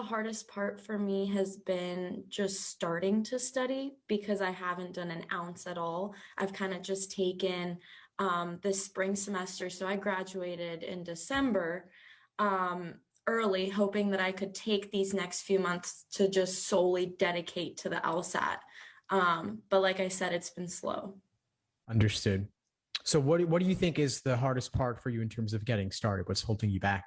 hardest part for me has been just starting to study because I haven't done an ounce at all. I've kind of just taken this spring semester. So I graduated in December early, hoping that I could take these next few months to just solely dedicate to the LSAT. But like I said, it's been slow. Understood. So what do you think is the hardest part for you in terms of getting started? What's holding you back?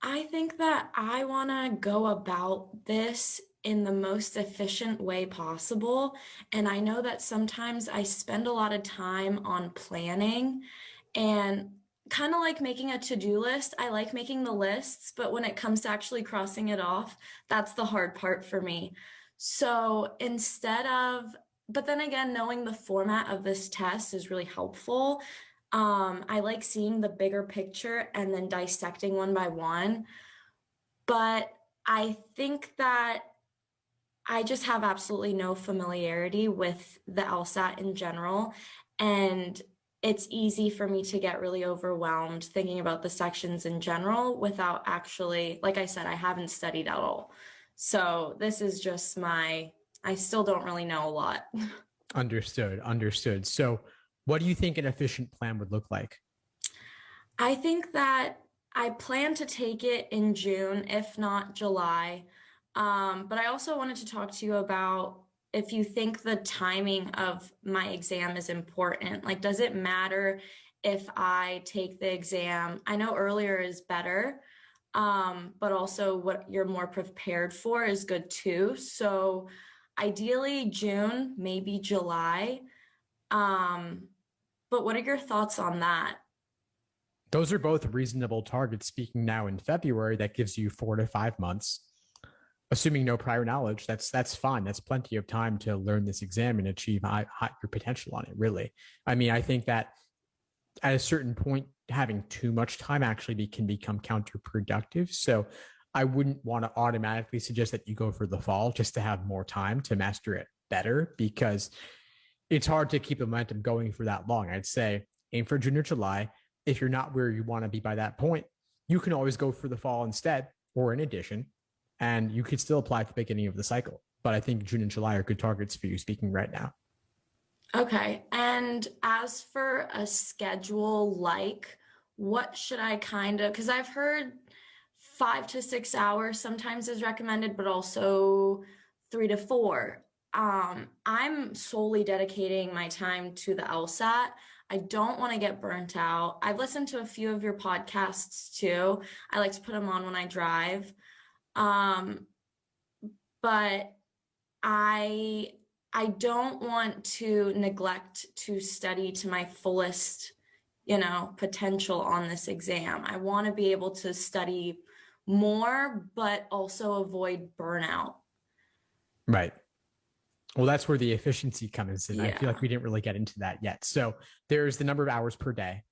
I think that I want to go about this in the most efficient way possible. And I know that sometimes I spend a lot of time on planning and kind of like making a to-do list. I like making the lists, but when it comes to actually crossing it off, that's the hard part for me. So instead of, but then again, knowing the format of this test is really helpful. I like seeing the bigger picture and then dissecting one by one. But I think that I just have absolutely no familiarity with the LSAT in general. And it's easy for me to get really overwhelmed thinking about the sections in general without actually, like I said, I haven't studied at all. So this is just I still don't really know a lot. Understood. Understood. So what do you think an efficient plan would look like? I think that I plan to take it in June, if not July. But I also wanted to talk to you about if you think the timing of my exam is important. Like, does it matter if I take the exam? I know earlier is better, but also what you're more prepared for is good too. So ideally June, maybe July. Um, but what are your thoughts on that? Those are both reasonable targets. Speaking now in February, that gives you 4 to 5 months. Assuming no prior knowledge, that's fine. That's plenty of time to learn this exam and achieve your potential on it. Really, I mean, I think that at a certain point, having too much time actually can become counterproductive. So, I wouldn't want to automatically suggest that you go for the fall just to have more time to master it better because it's hard to keep momentum going for that long. I'd say aim for June or July. If you're not where you want to be by that point, you can always go for the fall instead or in addition, and you could still apply at the beginning of the cycle. But I think June and July are good targets for you speaking right now. Okay. And as for a schedule, like what should I kind of, because I've heard 5 to 6 hours sometimes is recommended, but also 3 to 4. I'm solely dedicating my time to the LSAT. I don't want to get burnt out. I've listened to a few of your podcasts too. I like to put them on when I drive. Um, but I I don't want to neglect to study to my fullest, potential on this exam. I want to be able to study more, but also avoid burnout. Right. Well, that's where the efficiency comes in. I feel like Yeah. we didn't really get into that yet. So there's the number of hours per day.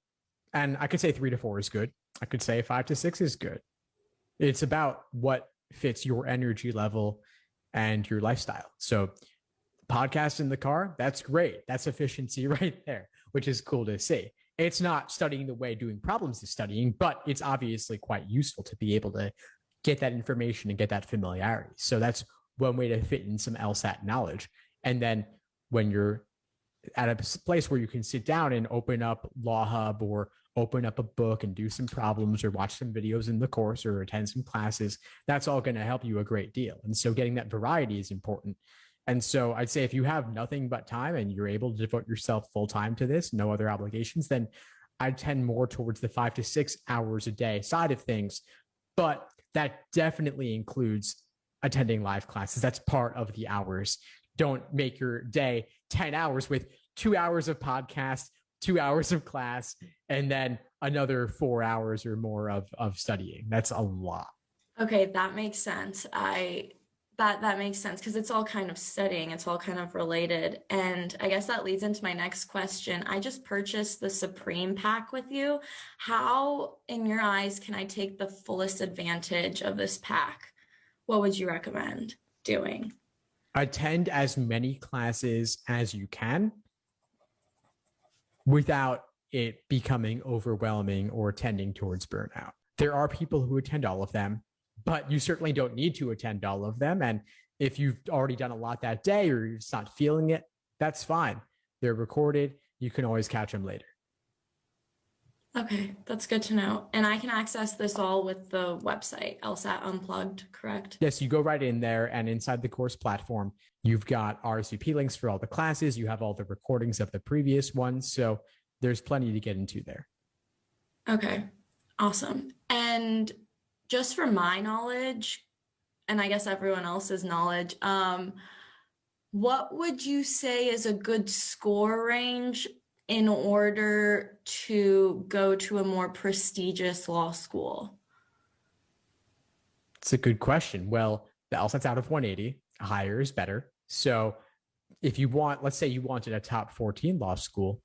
And I could say 3 to 4 is good. I could say 5 to 6 is good. It's about what fits your energy level and your lifestyle. So podcast in the car, that's great. That's efficiency right there, which is cool to see. It's not studying the way doing problems is studying, but it's obviously quite useful to be able to get that information and get that familiarity. So that's one way to fit in some LSAT knowledge. And then when you're at a place where you can sit down and open up Law Hub or open up a book and do some problems or watch some videos in the course or attend some classes, that's all going to help you a great deal. And so getting that variety is important. And so I'd say if you have nothing but time and you're able to devote yourself full time to this, no other obligations, then I tend more towards the 5 to 6 hours a day side of things. But that definitely includes attending live classes. That's part of the hours. Don't make your day 10 hours with 2 hours of podcast, 2 hours of class, and then another 4 hours or more of studying. That's a lot. Okay, that makes sense. That makes sense because it's all kind of studying, it's all kind of related. And I guess that leads into my next question. I just purchased the Supreme pack with you. How, in your eyes, can I take the fullest advantage of this pack? What would you recommend doing? Attend as many classes as you can without it becoming overwhelming or tending towards burnout. There are people who attend all of them. but you certainly don't need to attend all of them. And if you've already done a lot that day or you're just not feeling it, that's fine. They're recorded. You can always catch them later. Okay, that's good to know. And I can access this all with the website, LSAT Unplugged, correct? Yes, you go right in there, and inside the course platform, you've got RSVP links for all the classes. You have all the recordings of the previous ones. So there's plenty to get into there. Okay, awesome. And just for my knowledge, and I guess everyone else's knowledge, what would you say is a good score range in order to go to a more prestigious law school? It's a good question. Well, the LSAT's out of 180. Higher is better. So if you want, let's say you wanted a top 14 law school,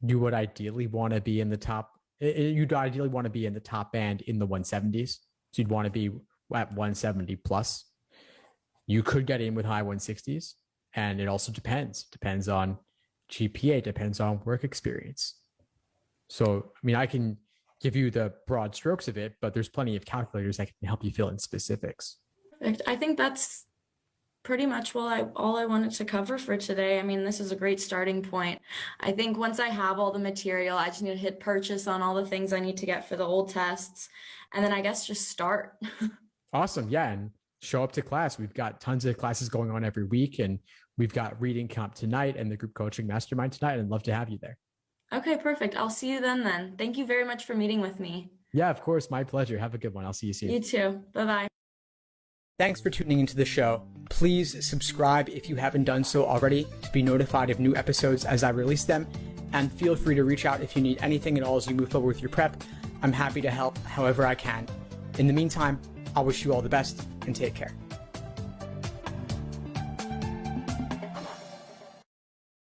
you would ideally want to be in the top, you'd ideally want to be in the top band in the 170s. So you'd want to be at 170 plus. You could get in with high 160s. And it also depends on GPA, depends on work experience. So, I mean, I can give you the broad strokes of it, but there's plenty of calculators that can help you fill in specifics. Perfect. I think that's pretty much all I wanted to cover for today. I mean, this is a great starting point. I think once I have all the material, I just need to hit purchase on all the things I need to get for the old tests, and then I guess just start. Awesome. Yeah. And show up to class. We've got tons of classes going on every week, and we've got reading comp tonight and the group coaching mastermind tonight. I'd love to have you there. Okay, perfect. I'll see you then. Thank you very much for meeting with me. Yeah, of course. My pleasure. Have a good one. I'll see you soon. You too. Bye-bye. Thanks for tuning into the show. Please subscribe if you haven't done so already to be notified of new episodes as I release them. And feel free to reach out if you need anything at all as you move forward with your prep. I'm happy to help however I can. In the meantime, I'll wish you all the best and take care.